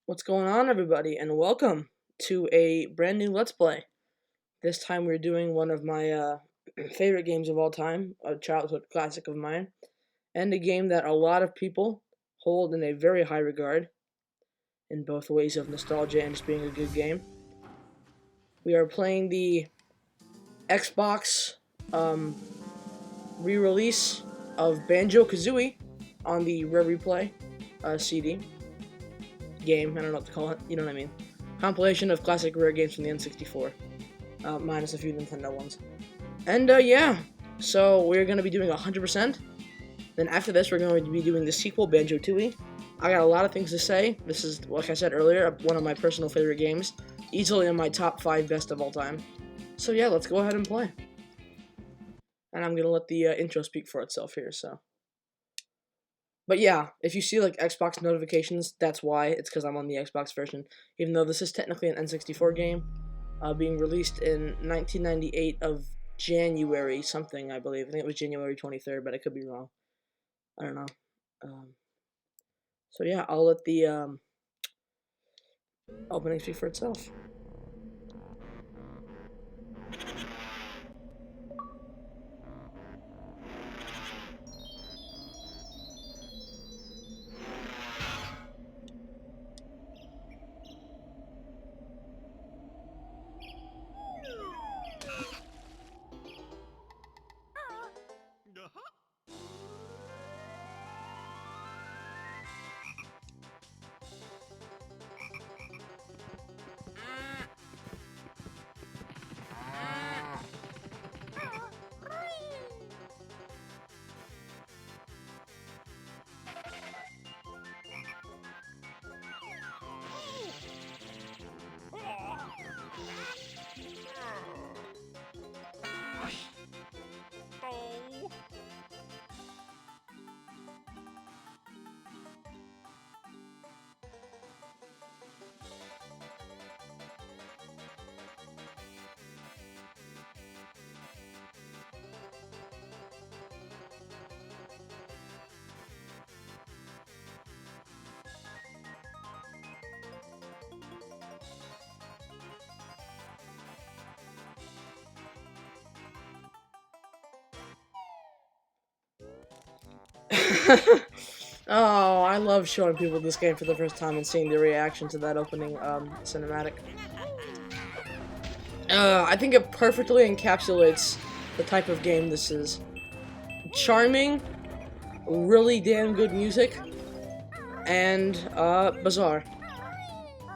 What's going on, everybody, and welcome to a brand new Let's Play. This time we're doing one of my favorite games of all time, a childhood classic of mine, and a game that a lot of people hold in a very high regard, in both ways of nostalgia and just being a good game. We are playing the Xbox re-release of Banjo Kazooie on the Rare Replay CD. Game, I don't know what to call it, you know what I mean. Compilation of classic rare games from the N64, minus a few Nintendo ones. And yeah, so we're going to be doing 100%. Then after this, we're going to be doing the sequel, Banjo Tooie. I got a lot of things to say. This is, like I said earlier, one of my personal favorite games. Easily in my top 5 best of all time. So yeah, let's go ahead and play. And I'm going to let the intro speak for itself here, so. But yeah, if you see like Xbox notifications, that's why. It's because I'm on the Xbox version. Even though this is technically an N64 game, being released in 1998 of January something, I believe. I think it was January 23rd, but I could be wrong. I don't know. So yeah, I'll let the opening speak for itself. Oh, I love showing people this game for the first time and seeing their reaction to that opening cinematic. I think it perfectly encapsulates the type of game this is. Charming, really damn good music, and bizarre.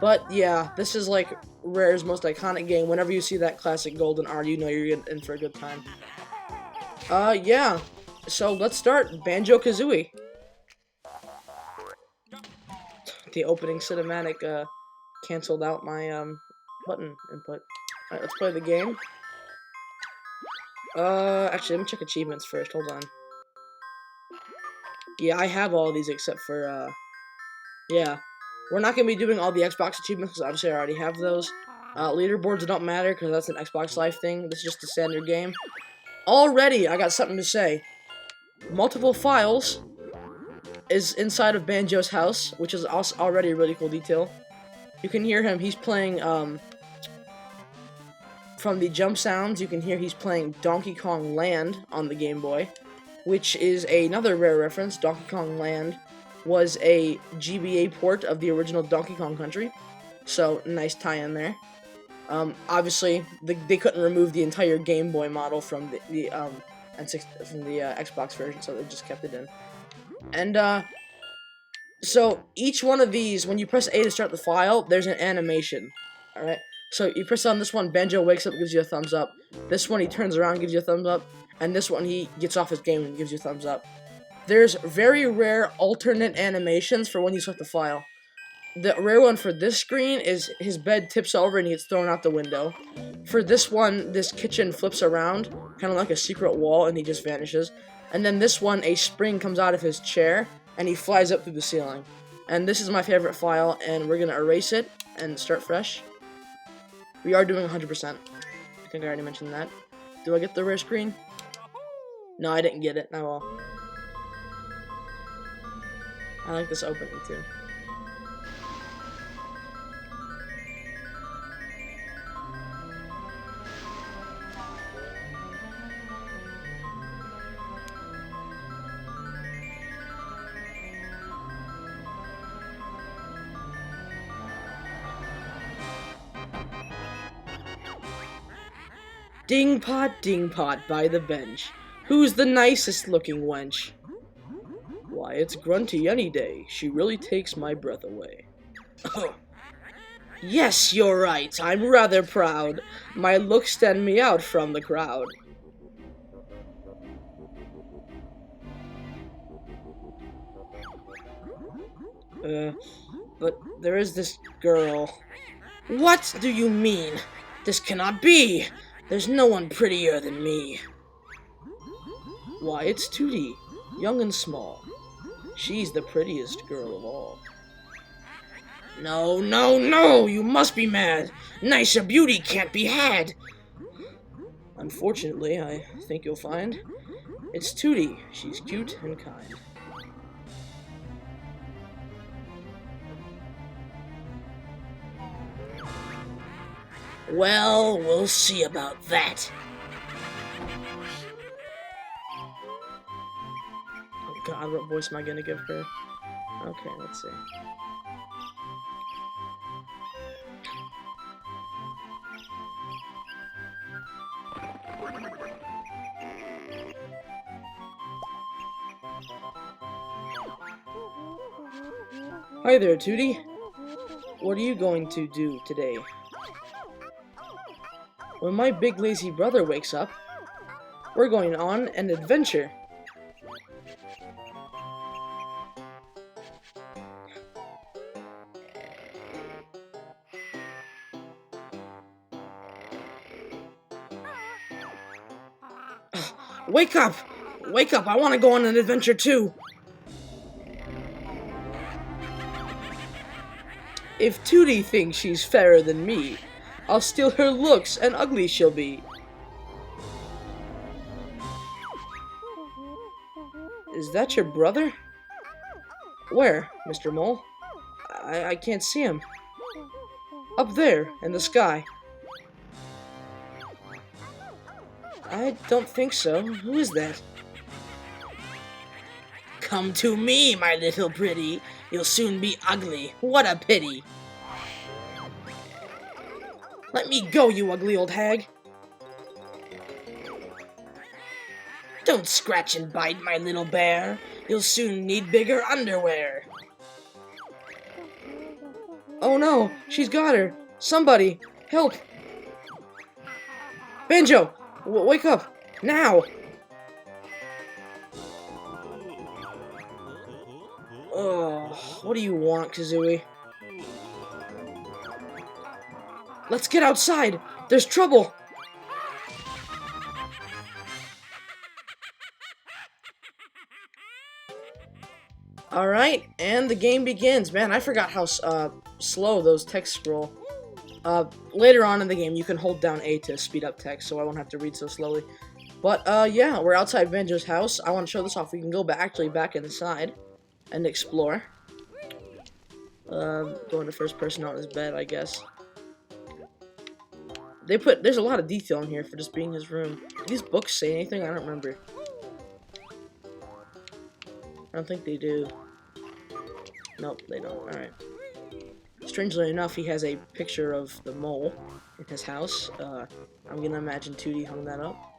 But yeah, this is like Rare's most iconic game. Whenever you see that classic golden R, you know you're in for a good time. Yeah. So let's start Banjo Kazooie. The opening cinematic canceled out my button input. Alright, let's play the game. Actually, let me check achievements first. Hold on. Yeah, I have all these except for yeah. We're not gonna be doing all the Xbox achievements because obviously I already have those. Leaderboards don't matter because that's an Xbox Live thing. This is just a standard game. Already, I got something to say. Multiple files is inside of Banjo's house, which is also already a really cool detail. You can hear him. He's playing from the jump sounds. You can hear he's playing Donkey Kong Land on the Game Boy, which is another Rare reference. Donkey Kong Land was a GBA port of the original Donkey Kong Country, so nice tie-in there. Obviously, they couldn't remove the entire Game Boy model from the Xbox version, so they just kept it in. And so each one of these, when you press A to start the file, there's an animation. All right. So you press on this one, Banjo wakes up, gives you a thumbs up. This one, he turns around, gives you a thumbs up, and this one, he gets off his game and gives you a thumbs up. There's very rare alternate animations for when you start the file. The rare one for this screen is his bed tips over and he gets thrown out the window. For this one, this kitchen flips around, kind of like a secret wall, and he just vanishes. And then this one, a spring comes out of his chair, and he flies up through the ceiling. And this is my favorite file, and we're going to erase it and start fresh. We are doing 100%. I think I already mentioned that. Do I get the rare screen? No, I didn't get it. Oh well. I like this opening too. Ding pot by the bench. Who's the nicest looking wench? Why, it's Grunty any day. She really takes my breath away. Yes, you're right. I'm rather proud. My looks stand me out from the crowd. But there is this girl. What do you mean? This cannot be. There's no one prettier than me. Why, it's Tootie, young and small. She's the prettiest girl of all. No, you must be mad. Nicer beauty can't be had. Unfortunately, I think you'll find it's Tootie. She's cute and kind. Well, we'll see about that. Oh god, what voice am I gonna give her? Okay, let's see. Hi there, Tootie. What are you going to do today? When my big lazy brother wakes up, we're going on an adventure. Wake up! Wake up! I want to go on an adventure too! If Tootie thinks she's fairer than me, I'll steal her looks and ugly she'll be. Is that your brother? Where, Mr. Mole? I can't see him. Up there, in the sky. I don't think so. Who is that? Come to me, my little pretty. You'll soon be ugly. What a pity. Let me go, you ugly old hag. Don't scratch and bite, my little bear. You'll soon need bigger underwear. Oh no, she's got her. Somebody, help. Banjo, wake up, now. Oh, what do you want, Kazooie? Let's get outside! There's trouble! Alright, and the game begins. Man, I forgot how slow those texts scroll. Later on in the game, you can hold down A to speed up text, so I won't have to read so slowly. But, yeah, we're outside Banjo's house. I want to show this off. We can go back inside and explore. Going to first person on his bed, I guess. There's a lot of detail in here for just being his room. Do these books say anything? I don't remember. I don't think they do. Nope, they don't. Alright. Strangely enough, he has a picture of the mole in his house. I'm gonna imagine Tootie hung that up.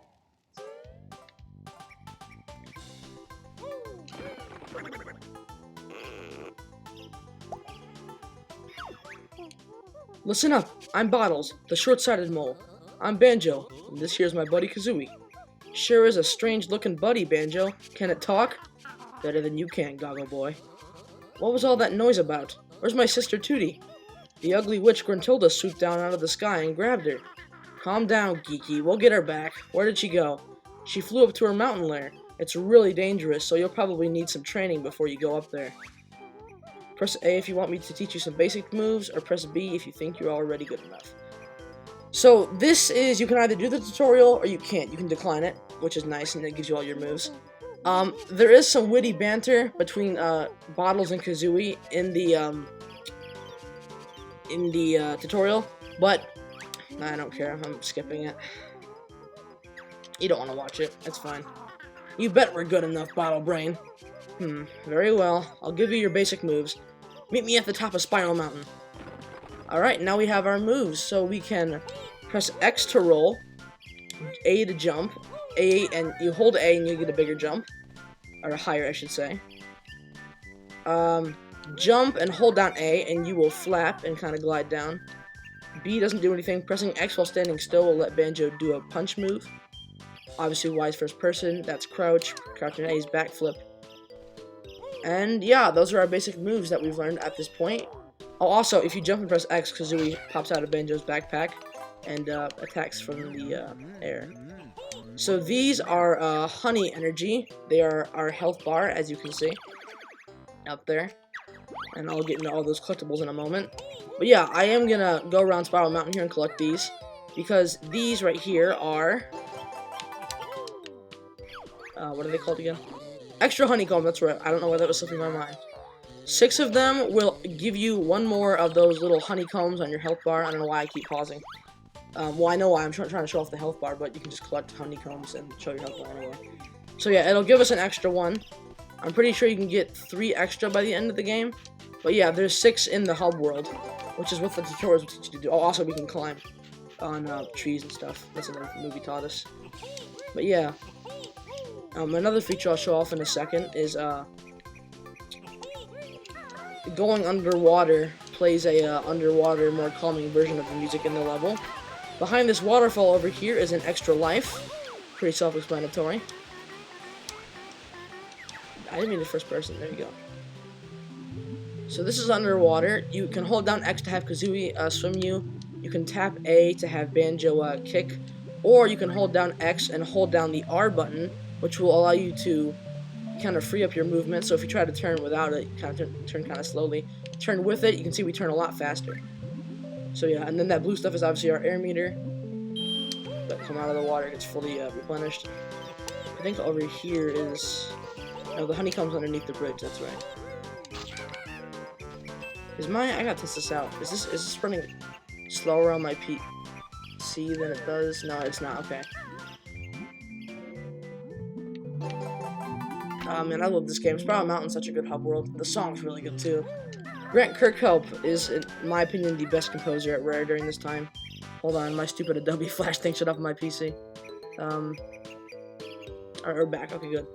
Listen up, I'm Bottles, the short-sighted mole. I'm Banjo, and this here's my buddy Kazooie. Sure is a strange-looking buddy, Banjo. Can it talk? Better than you can, Goggle Boy. What was all that noise about? Where's my sister Tootie? The ugly witch Gruntilda swooped down out of the sky and grabbed her. Calm down, Geeky, we'll get her back. Where did she go? She flew up to her mountain lair. It's really dangerous, so you'll probably need some training before you go up there. Press A if you want me to teach you some basic moves, or press B if you think you're already good enough. So this is, you can either do the tutorial or you can't. You can decline it, which is nice, and it gives you all your moves. There is some witty banter between Bottles and Kazooie in the tutorial, but I don't care. I'm skipping it. You don't want to watch it. That's fine. You bet we're good enough, Bottle Brain. Very well. I'll give you your basic moves. Meet me at the top of Spiral Mountain. Alright, now we have our moves, so we can press X to roll, A to jump. A, and you hold A and you get a bigger jump. Or higher, I should say. Jump and hold down A and you will flap and kind of glide down. B doesn't do anything. Pressing X while standing still will let Banjo do a punch move. Obviously, Y is first person. That's crouch. Crouch and A is backflip. And yeah, those are our basic moves that we've learned at this point. Oh, also, if you jump and press X, Kazooie pops out of Banjo's backpack and attacks from the air. So these are honey energy. They are our health bar, as you can see up there. And I'll get into all those collectibles in a moment. But yeah, I am gonna go around Spiral Mountain here and collect these, because these right here are what are they called again? Extra honeycomb, that's right. I don't know why that was slipping my mind. 6 of them will give you 1 more of those little honeycombs on your health bar. I don't know why I keep pausing. Well, I know why I'm trying to show off the health bar, but you can just collect honeycombs and show your health bar anyway. So yeah, it'll give us an extra 1. I'm pretty sure you can get 3 extra by the end of the game. But yeah, there's 6 in the hub world, which is what the tutorials will teach you to do. Oh, also we can climb on trees and stuff. That's another movie taught us. But yeah, another feature I'll show off in a second is going underwater plays a underwater, more calming version of the music in the level. Behind this waterfall over here is an extra life. Pretty self-explanatory. I didn't mean the first person. There you go. So this is underwater. You can hold down X to have Kazooie swim you. You can tap A to have Banjo kick. Or you can hold down X and hold down the R button, which will allow you to kind of free up your movement. So if you try to turn without it, you kind of turn kind of slowly. Turn with it, you can see we turn a lot faster. So yeah, and then that blue stuff is obviously our air meter. That come out of the water gets fully replenished. I think over here is... No, the honeycomb's underneath the bridge, that's right. Is my... I gotta test this out. Is this running slower on my PC than it does? No, it's not. Okay. Man, I love this game. Spiral Mountain's such a good hub world. The song's really good, too. Grant Kirkhope is, in my opinion, the best composer at Rare during this time. Hold on, my stupid Adobe Flash thing shut off my PC. Or back. Okay, good.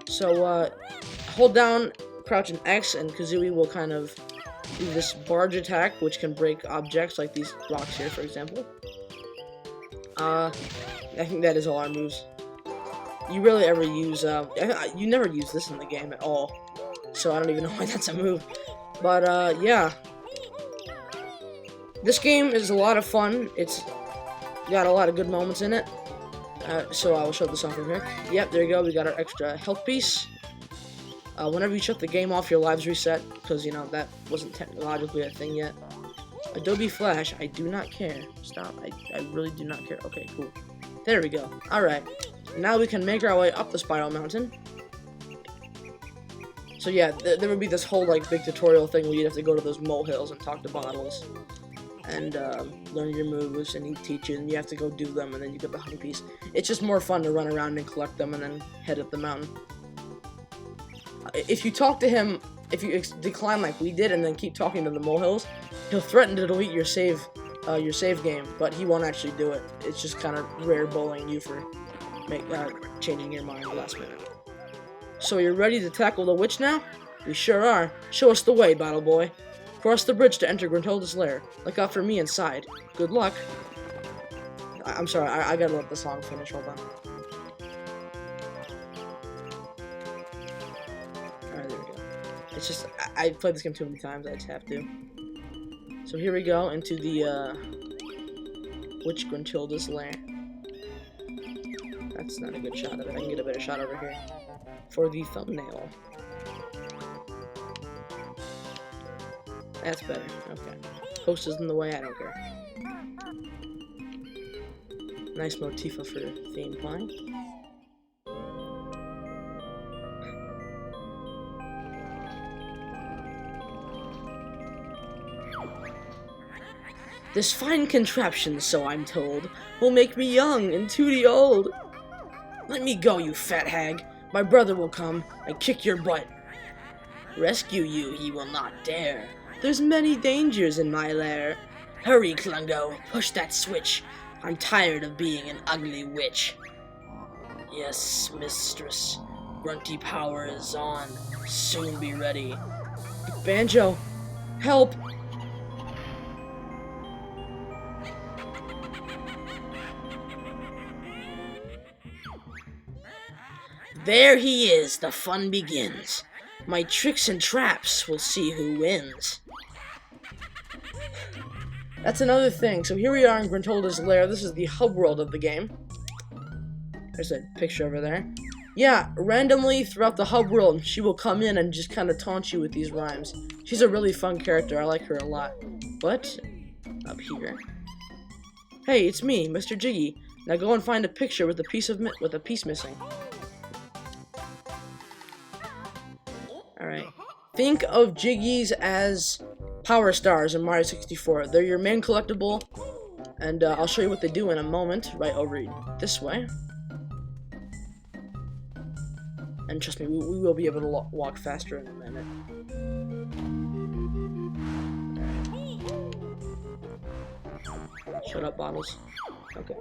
So, hold down, crouch, and X, and Kazooie will kind of do this barge attack, which can break objects, like these rocks here, for example. I think that is all our moves. You rarely ever use, you never use this in the game at all. So I don't even know why that's a move. But, yeah. This game is a lot of fun. It's got a lot of good moments in it. So I will show this off real quick. Yep, there you go. We got our extra health piece. Whenever you shut the game off, your lives reset. Because, you know, that wasn't technologically a thing yet. Adobe Flash, I do not care. Stop. I really do not care. Okay, cool. There we go. Alright. Now we can make our way up the Spiral Mountain. So yeah, there would be this whole, like, big tutorial thing where you'd have to go to those molehills and talk to bottles. And learn your moves, and he teach you, and you have to go do them, and then you get the honey piece. It's just more fun to run around and collect them, and then head up the mountain. If you talk to him, if you decline like we did, and then keep talking to the molehills, he'll threaten to delete your save game, but he won't actually do it. It's just kind of rare bullying you for changing your mind last minute. So you're ready to tackle the witch now? We sure are. Show us the way, Battle Boy. Cross the bridge to enter Tildes' Lair. Look out for me inside. Good luck. I'm sorry, I gotta let the song finish. Hold on. Alright, there we go. It's just, I played this game too many times, I just have to. So here we go into the, Witch Tildes' Lair. That's not a good shot of it. I can get a better shot over here. For the thumbnail. That's better. Okay. Post is in the way, I don't care. Nice motifa for theme playing. This fine contraption, so I'm told, will make me young and tooty old. Let me go, you fat hag. My brother will come and kick your butt. Rescue you he will not dare. There's many dangers in my lair. Hurry, Clungo, push that switch. I'm tired of being an ugly witch. Yes, mistress. Grunty power is on. Soon be ready. Banjo, help! There he is, the fun begins. My tricks and traps will see who wins. That's another thing. So here we are in Tildes Lair. This is the hub world of the game. There's a picture over there. Yeah, randomly throughout the hub world, she will come in and just kind of taunt you with these rhymes. She's a really fun character. I like her a lot. But, up here. Hey, it's me, Mr. Jiggy. Now go and find a picture with a piece missing. Alright. Think of Jiggies as Power Stars in Mario 64. They're your main collectible, and I'll show you what they do in a moment, right over this way. And trust me, we will be able to walk faster in a minute. Shut up, bottles. Okay.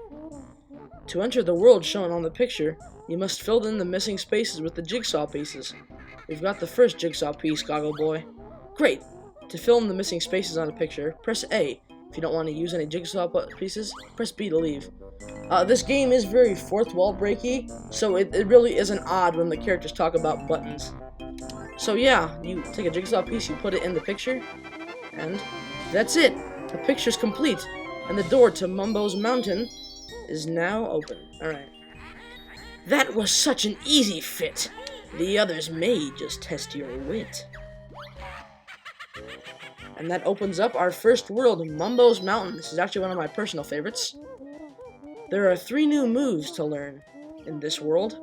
To enter the world shown on the picture, you must fill in the missing spaces with the jigsaw pieces. We've got the first jigsaw piece, Goggle Boy. Great! To fill in the missing spaces on a picture, press A. If you don't want to use any jigsaw pieces, press B to leave. This game is very fourth wall breaky, so it really isn't odd when the characters talk about buttons. So yeah, you take a jigsaw piece, you put it in the picture, and that's it! The picture's complete, and the door to Mumbos Mountain is now open. Alright. That was such an easy fit! The others may just test your wit. And that opens up our first world, Mumbos Mountain. This is actually one of my personal favorites. There are 3 new moves to learn in this world.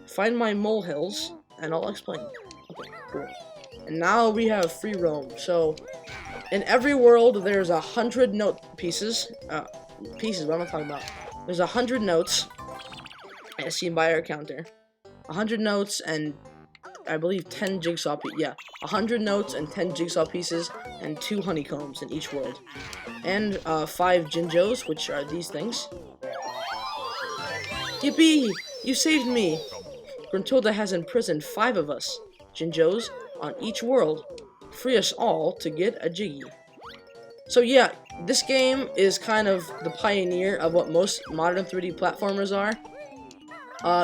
Find my molehills, and I'll explain. Okay, cool. And now we have free roam. So, in every world, there's 100 note pieces. What am I talking about? There's 100 notes, as seen by our counter. 100 notes and I believe 10 jigsaw pieces. Yeah, 100 notes and 10 jigsaw pieces and 2 honeycombs in each world. And 5 Jinjos, which are these things. Yippee! You saved me! Gruntilda has imprisoned 5 of us, Jinjos, on each world. Free us all to get a Jiggy. So yeah, this game is kind of the pioneer of what most modern 3D platformers are.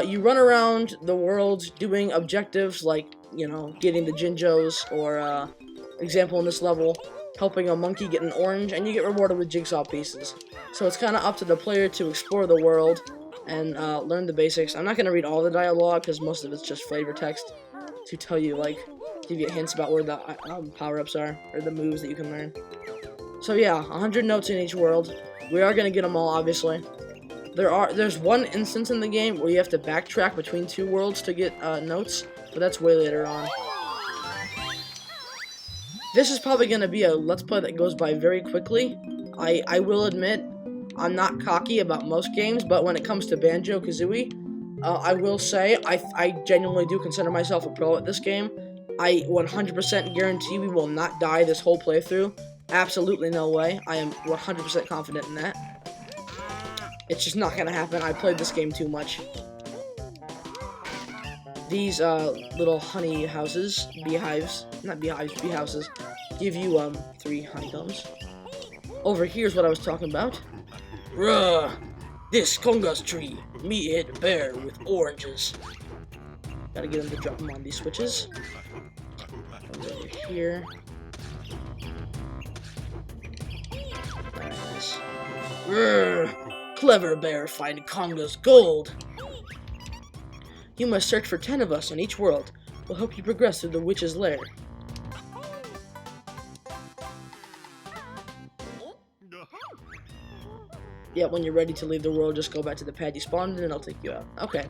You run around the world doing objectives like, you know, getting the Jinjos, or, example in this level, helping a monkey get an orange, and you get rewarded with jigsaw pieces. So it's kind of up to the player to explore the world and learn the basics. I'm not going to read all the dialogue, because most of it's just flavor text to tell you, like, give you hints about where the power-ups are, or the moves that you can learn. So yeah, 100 notes in each world. We are going to get them all, obviously. There's one instance in the game where you have to backtrack between 2 worlds to get notes, but that's way later on. This is probably going to be a Let's Play that goes by very quickly. I will admit, I'm not cocky about most games, but when it comes to Banjo Kazooie, I will say I genuinely do consider myself a pro at this game. I 100% guarantee we will not die this whole playthrough. Absolutely no way. I am 100% confident in that. It's just not gonna happen. I played this game too much. These little honey houses, beehives, not beehives, bee houses, give you 3 honeycombs. Over here's what I was talking about. Ruh! This Kongas tree, me hit a bear with oranges. Gotta get him to drop them on these switches. Over here. Nice. Ruh! Clever bear find Konga's gold. You must search for 10 of us on each world. We'll help you progress through the witch's lair. Yeah, when you're ready to leave the world, just go back to the pad you spawned in and I'll take you out. Okay.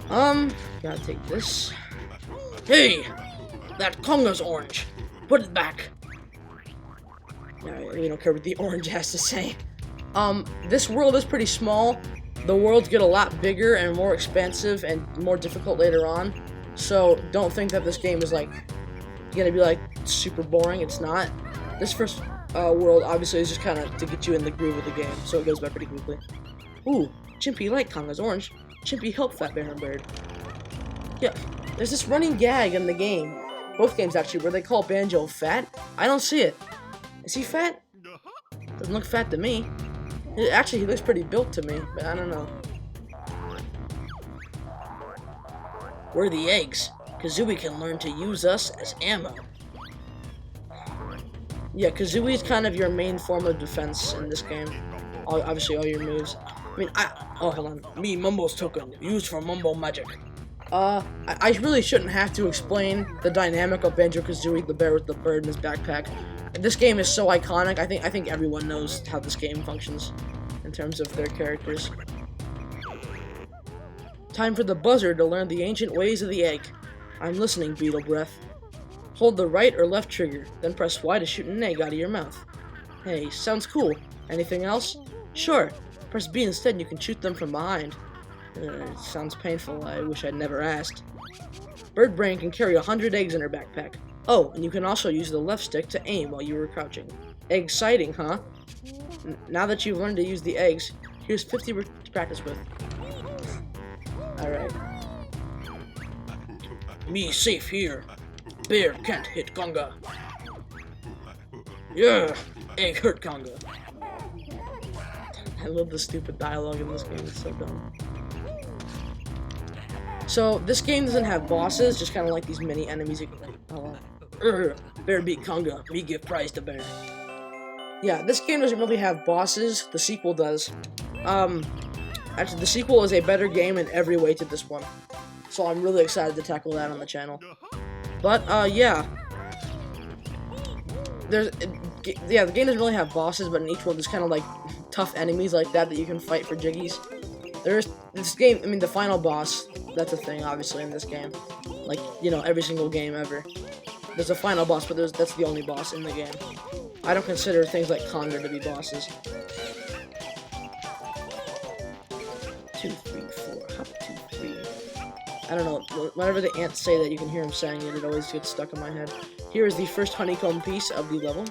Gotta take this. Hey! That Konga's orange! Put it back! Alright, we don't care what the orange has to say. This world is pretty small. The worlds get a lot bigger and more expansive and more difficult later on. So don't think that this game is like gonna be like super boring. It's not. This first World obviously is just kind of to get you in the groove of the game, so it goes by pretty quickly. Ooh, Chimpy like Conga's orange. Chimpy help Fat Bear and Bird. Yeah, there's this running gag in the game. Both games actually, where they call Banjo fat. I don't see it. Is he fat? Doesn't look fat to me. Actually, he looks pretty built to me, but I don't know. We're the eggs. Kazooie can learn to use us as ammo. Yeah, Kazooie is kind of your main form of defense in this game. Obviously, all your moves. I mean, oh, hold on. Me, Mumbos token, used for Mumbo magic. I really shouldn't have to explain the dynamic of Banjo-Kazooie, the bear with the bird in his backpack. This game is so iconic. I think everyone knows how this game functions in terms of their characters. Time for the buzzer to learn the ancient ways of the egg. I'm listening, Beetle Breath. Hold the right or left trigger, then press Y to shoot an egg out of your mouth. Hey, sounds cool. Anything else? Sure. Press B instead and you can shoot them from behind. Sounds painful. I wish I'd never asked. Bird Brain can carry 100 eggs in her backpack. Oh, and you can also use the left stick to aim while you were crouching. Exciting, huh? Now that you've learned to use the eggs, here's 50 to practice with. Alright. Me safe here. Bear can't hit Conga. Yeah, egg hurt Conga. I love the stupid dialogue in this game, it's so dumb. So, this game doesn't have bosses, just kind of like these mini enemies you can... Bear beat Conga, me give prize to Bear. Yeah, this game doesn't really have bosses, the sequel does. Actually, the sequel is a better game in every way to this one. So I'm really excited to tackle that on the channel. But, yeah. The game doesn't really have bosses, but in each world there's kind of like tough enemies like that you can fight for Jiggies. There's this game, I mean the final boss, that's a thing obviously in this game. Like, you know, every single game ever. There's a final boss, but that's the only boss in the game. I don't consider things like Conga to be bosses. 2, 3, 4, hop 2, 3. I don't know, whenever the ants say that you can hear them saying it, it always gets stuck in my head. Here is the first honeycomb piece of the level.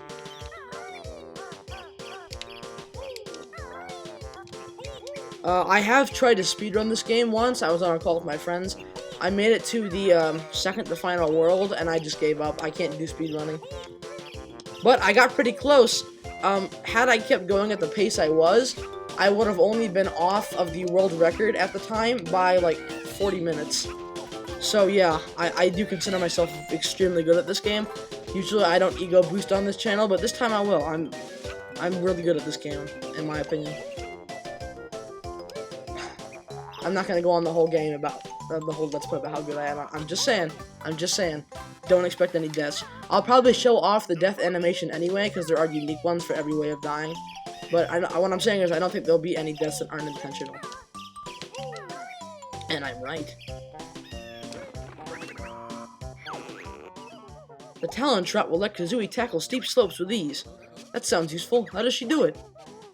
I have tried to speedrun this game once. I was on a call with my friends. I made it to the second to final world, and I just gave up. I can't do speedrunning. But I got pretty close. Had I kept going at the pace I was, I would have only been off of the world record at the time by like 40 minutes. So yeah, I do consider myself extremely good at this game. Usually I don't ego boost on this channel, but this time I will. I'm really good at this game, in my opinion. I'm not gonna go on the whole game about the whole let's play about how good I am. I'm just saying. Don't expect any deaths. I'll probably show off the death animation anyway, because there are unique ones for every way of dying. But what I'm saying is I don't think there'll be any deaths that aren't intentional. And I'm right. The Talon Trot will let Kazooie tackle steep slopes with ease. That sounds useful. How does she do it?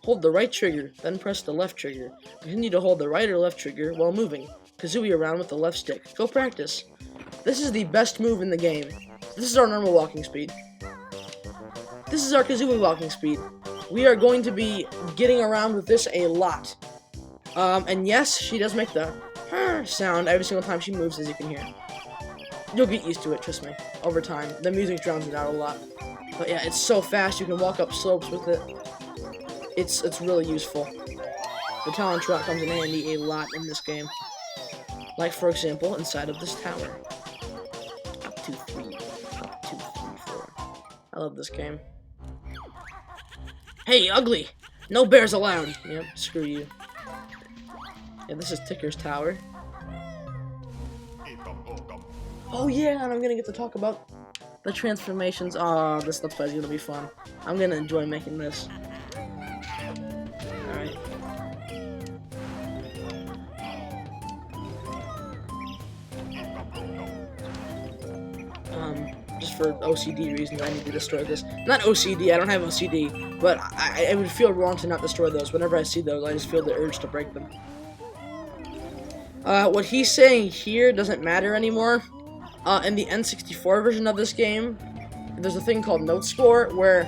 Hold the right trigger, then press the left trigger. Continue to hold the right or left trigger while moving Kazooie around with the left stick. Go practice. This is the best move in the game. This is our normal walking speed. This is our Kazooie walking speed. We are going to be getting around with this a lot. And yes, she does make the sound every single time she moves, as you can hear. You'll get used to it, trust me, over time. The music drowns it out a lot. But yeah, it's so fast, you can walk up slopes with it. It's really useful. The Talon Trot comes in handy a lot in this game. Like, for example, inside of this tower. Up 2, 3. Up 2, 3, 4. I love this game. Hey, ugly! No bears allowed! Yep, screw you. Yeah, this is Ticker's Tower. Oh yeah, and I'm gonna get to talk about the transformations. Oh, this Let's Play is gonna be fun. I'm gonna enjoy making this. Alright. Just for OCD reasons, I need to destroy this. Not OCD, I don't have OCD, but I would feel wrong to not destroy those. Whenever I see those, I just feel the urge to break them. What he's saying here doesn't matter anymore. In the N64 version of this game, there's a thing called Note Score, where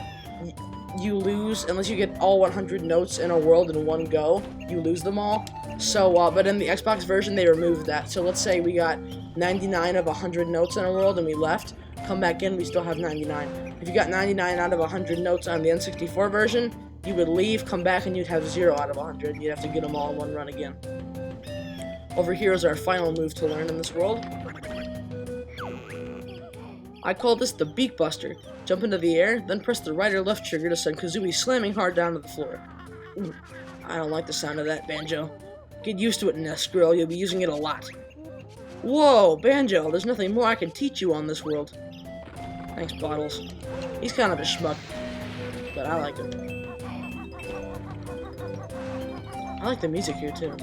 you lose, unless you get all 100 notes in a world in one go, you lose them all. So, but in the Xbox version, they removed that. So let's say we got 99 of 100 notes in a world and we left, come back in, we still have 99. If you got 99 out of 100 notes on the N64 version, you would leave, come back, and you'd have 0 out of 100. You'd have to get them all in one run again. Over here is our final move to learn in this world. I call this the Beak Buster. Jump into the air, then press the right or left trigger to send Kazooie slamming hard down to the floor. Ooh, I don't like the sound of that, Banjo. Get used to it, Nest Squirrel, you'll be using it a lot. Whoa, Banjo, there's nothing more I can teach you on this world. Thanks, Bottles. He's kind of a schmuck, but I like him. I like the music here, too.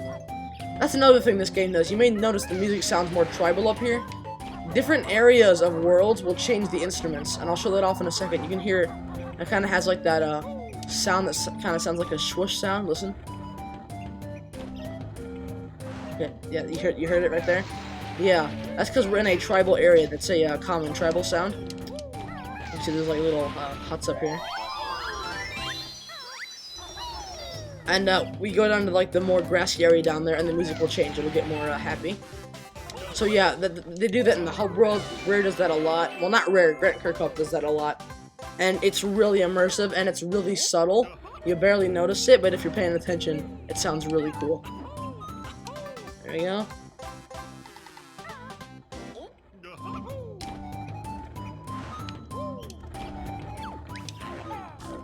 That's another thing this game does. You may notice the music sounds more tribal up here. Different areas of worlds will change the instruments, and I'll show that off in a second. You can hear it kind of has like that sound that kind of sounds like a swoosh sound. Listen. Yeah, you heard it right there? Yeah, that's because we're in a tribal area that's a common tribal sound. You see there's like little huts up here. And we go down to like the more grassy area down there, and the music will change. It'll get more happy. So yeah, they do that in the hub world. Rare does that a lot. Well, not Rare. Grant Kirkhope does that a lot. And it's really immersive, and it's really subtle. You barely notice it, but if you're paying attention, it sounds really cool. There we go.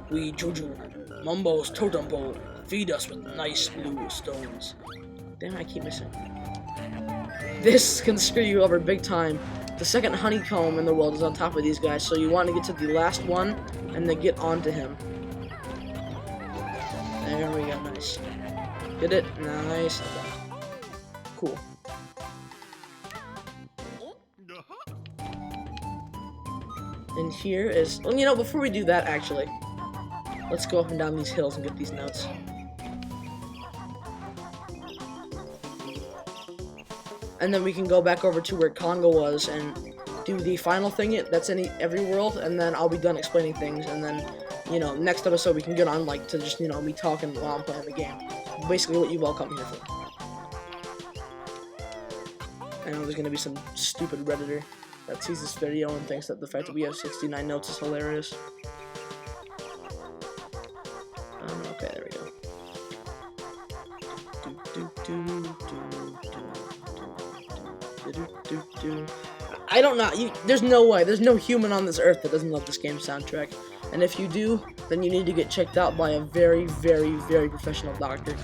We Jojo, Mumbo's totem pole. Feed us with nice blue stones. Damn, I keep missing. This can screw you over big time. The second honeycomb in the world is on top of these guys, so you want to get to the last one and then get onto him. There we go, nice. Get it? Nice. Cool. And here is... Well, you know, before we do that, actually, let's go up and down these hills and get these notes. And then we can go back over to where Congo was and do the final thing that's in every world, and then I'll be done explaining things, and then, you know, next episode we can get on, like, to just, you know, me talking while I'm playing the game. Basically what you've all come here for. I know there's gonna be some stupid Redditor that sees this video and thinks that the fact that we have 69 notes is hilarious. Okay, there we go. I don't know. There's no way. There's no human on this earth that doesn't love this game's soundtrack. And if you do, then you need to get checked out by a very, very, very professional doctor.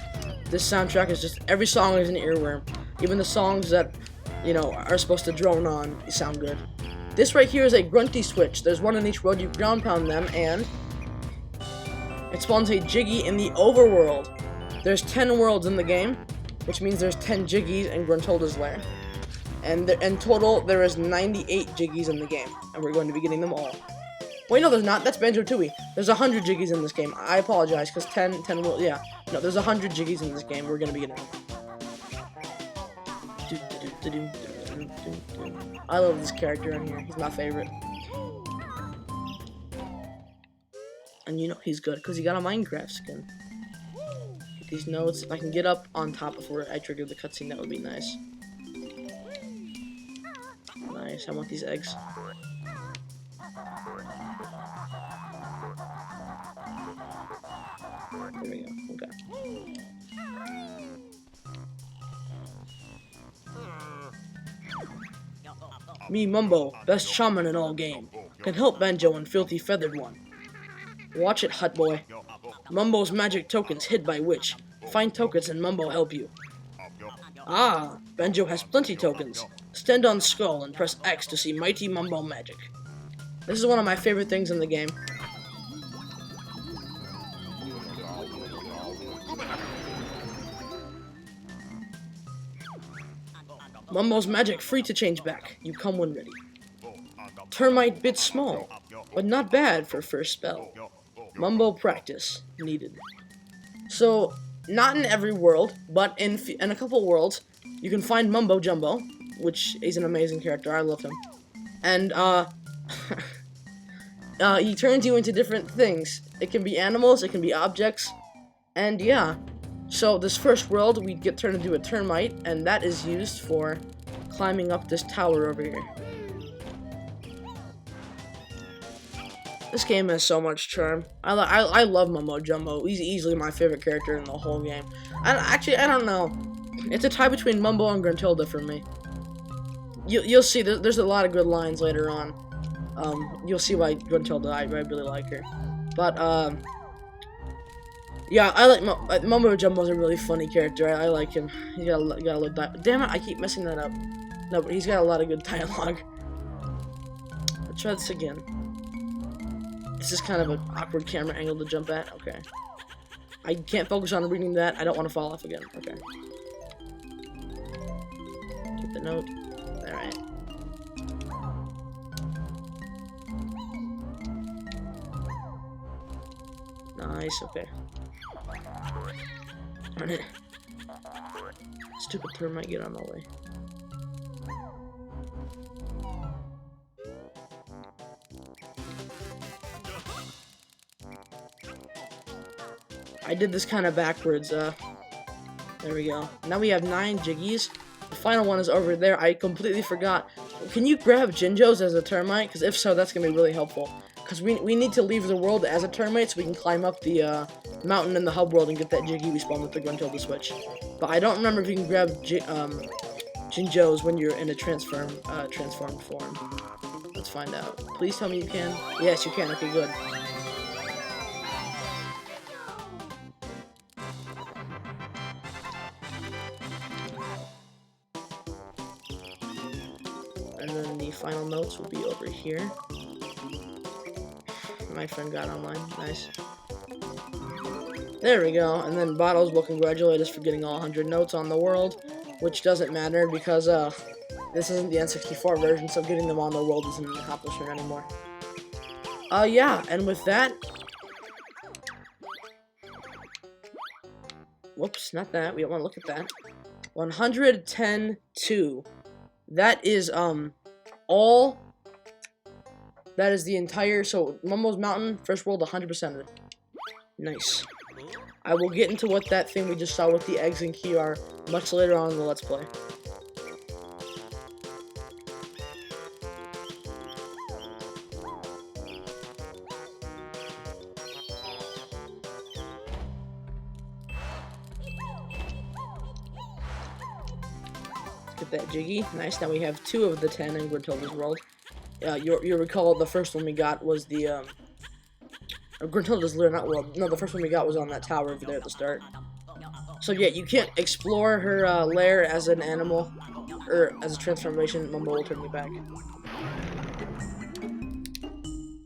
This soundtrack is just... Every song is an earworm. Even the songs that, you know, are supposed to drone on sound good. This right here is a grunty switch. There's one in each world. You ground pound them, and it spawns a Jiggy in the overworld. There's 10 worlds in the game, which means there's 10 Jiggies in Gruntolda's Lair. And in total, there is 98 Jiggies in the game, and we're going to be getting them all. Wait, no, there's not. That's Banjo Tooie. There's 100 Jiggies in this game. I apologize, because 10 will, yeah. No, there's 100 Jiggies in this game. We're going to be getting them. I love this character on here. He's my favorite. And you know he's good, because he got a Minecraft skin. Get these notes. If I can get up on top before I trigger the cutscene, that would be nice. Nice, I want these eggs. There we go, okay. Me, Mumbo, best shaman in all game. Can help Banjo and Filthy Feathered One. Watch it, Hut Boy. Mumbo's magic tokens hid by Witch. Find tokens and Mumbo help you. Ah, Banjo has plenty tokens. Stand on Skull and press X to see Mighty Mumbo magic. This is one of my favorite things in the game. Mumbo's magic free to change back. You come when ready. Termite bit small, but not bad for first spell. Mumbo practice needed. So, not in every world, but in a couple worlds, you can find Mumbo Jumbo, which is an amazing character. I love him. And, he turns you into different things. It can be animals, it can be objects, and yeah. So this first world, we get turned into a termite, and that is used for climbing up this tower over here. This game has so much charm. I love Mumbo Jumbo. He's easily my favorite character in the whole game. Actually, I don't know. It's a tie between Mumbo and Gruntilda for me. You'll see, there's a lot of good lines later on. You'll see why Gruntilda, I really like her. But, yeah, I like Mumbo Jumbo's a really funny character. I like him. He got a little damn it, I keep messing that up. No, but he's got a lot of good dialogue. Let's try this again. This is kind of an awkward camera angle to jump at. Okay. I can't focus on reading that. I don't want to fall off again. Okay. Get the note. Alright. Nice, okay. Darn it. Stupid termite, get on my way. I did this kind of backwards, there we go. Now we have 9 Jiggies. The final one is over there. I completely forgot. Can you grab Jinjos as a termite? Because if so, that's going to be really helpful. Because we need to leave the world as a termite so we can climb up the mountain in the hub world and get that Jiggy we spawned with the Gruntilda switch. But I don't remember if you can grab Jinjos when you're in a transformed form. Let's find out. Please tell me you can. Yes, you can. Okay, good. And then the final notes will be over here. My friend got online. Nice. There we go. And then Bottles will congratulate us for getting all 100 notes on the world, which doesn't matter because this isn't the N64 version, so getting them on the world isn't an accomplishment anymore. Yeah, and with that... Whoops, not that. We don't want to look at that. 110-2. That is, all... That is the entire... So, Mumbos Mountain, first world, 100% of it. Nice. I will get into what that thing we just saw with the eggs and key are much later on in the Let's Play. Get that Jiggy. Nice, now we have 2 of the 10 in Tildes Roll. You'll recall the first one we got was the, Gruntilda's Lair, not World. No, the first one we got was on that tower over there at the start. So yeah, you can't explore her, lair as an animal, or as a transformation. Mumbo will turn me back.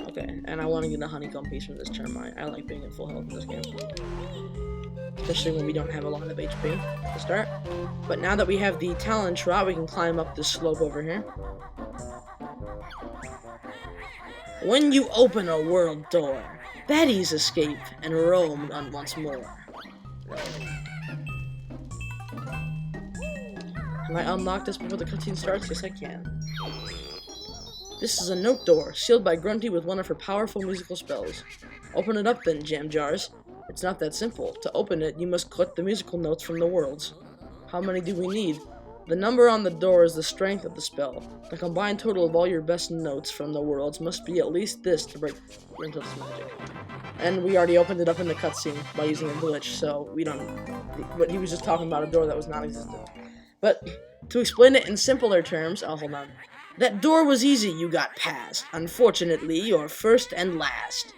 Okay, and I want to get a honeycomb piece from this termite. I like being at full health in this game. Especially when we don't have a lot of HP to start. But now that we have the Talon Trot, we can climb up this slope over here. When you open a world door, baddies escape and roam once more. Can I unlock this before the cutscene starts? Yes, I can. This is a note door, sealed by Grunty with one of her powerful musical spells. Open it up then, Jam Jars. It's not that simple. To open it, you must collect the musical notes from the worlds. How many do we need? The number on the door is the strength of the spell. The combined total of all your best notes from the worlds must be at least this to break Gruntilda's magic. And we already opened it up in the cutscene by using a glitch, so we don't... But he was just talking about a door that was non-existent. But to explain it in simpler terms... Oh, hold on. That door was easy, you got past. Unfortunately, you're first and last.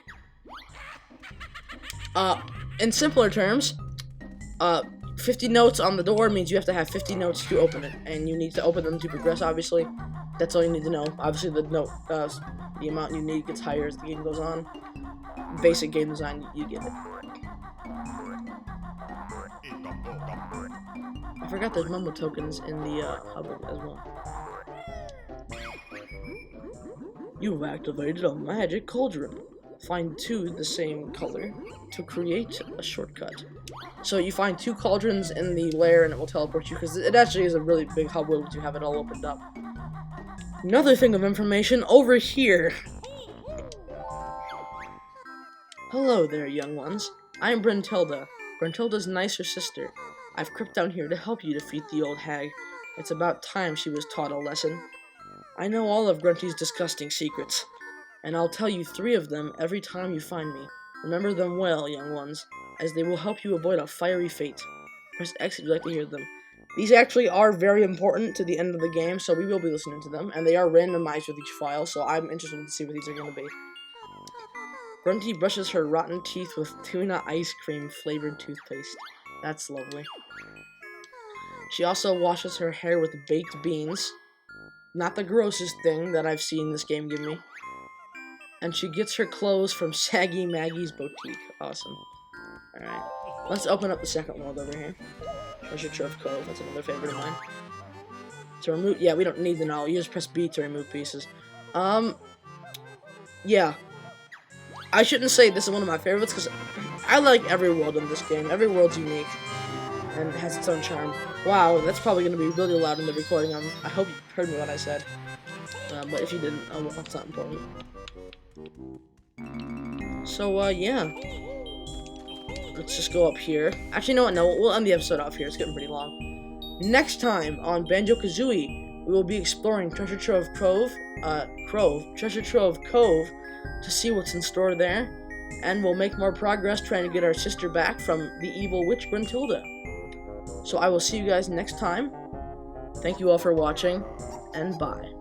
In simpler terms, 50 notes on the door means you have to have 50 notes to open it, and you need to open them to progress, obviously. That's all you need to know. Obviously, the note, the amount you need gets higher as the game goes on. Basic game design, you get it. I forgot there's Mumbo tokens in the hub as well. You've activated a magic cauldron. Find 2 the same color to create a shortcut. So you find 2 cauldrons in the lair and it will teleport you, because it actually is a really big hub world once you have it all opened up. Another thing of information over here. Hello there, young ones. I'm Bruntilda, Bruntilda's nicer sister. I've crept down here to help you defeat the old hag. It's about time she was taught a lesson. I know all of Grunty's disgusting secrets, and I'll tell you 3 of them every time you find me. Remember them well, young ones, as they will help you avoid a fiery fate. Press X if you'd like to hear them. These actually are very important to the end of the game, so we will be listening to them, and they are randomized with each file, so I'm interested to see what these are going to be. Grunty brushes her rotten teeth with tuna ice cream flavored toothpaste. That's lovely. She also washes her hair with baked beans. Not the grossest thing that I've seen this game give me. And she gets her clothes from Saggy Maggie's boutique. Awesome. Alright. Let's open up the second world over here. Treasure Trove Cove. That's another favorite of mine. To remove... Yeah, we don't need the null. You just press B to remove pieces. Yeah. I shouldn't say this is one of my favorites, because I like every world in this game. Every world's unique. And it has its own charm. Wow, that's probably going to be really loud in the recording. I hope you heard me what I said. But if you didn't, oh well, that's not important. So, yeah. Let's just go up here. Actually, no, we'll end the episode off here. It's getting pretty long. Next time on Banjo Kazooie, we will be exploring Treasure Trove Cove, to see what's in store there. And we'll make more progress trying to get our sister back from the evil witch Bruntilda. So I will see you guys next time. Thank you all for watching, and bye.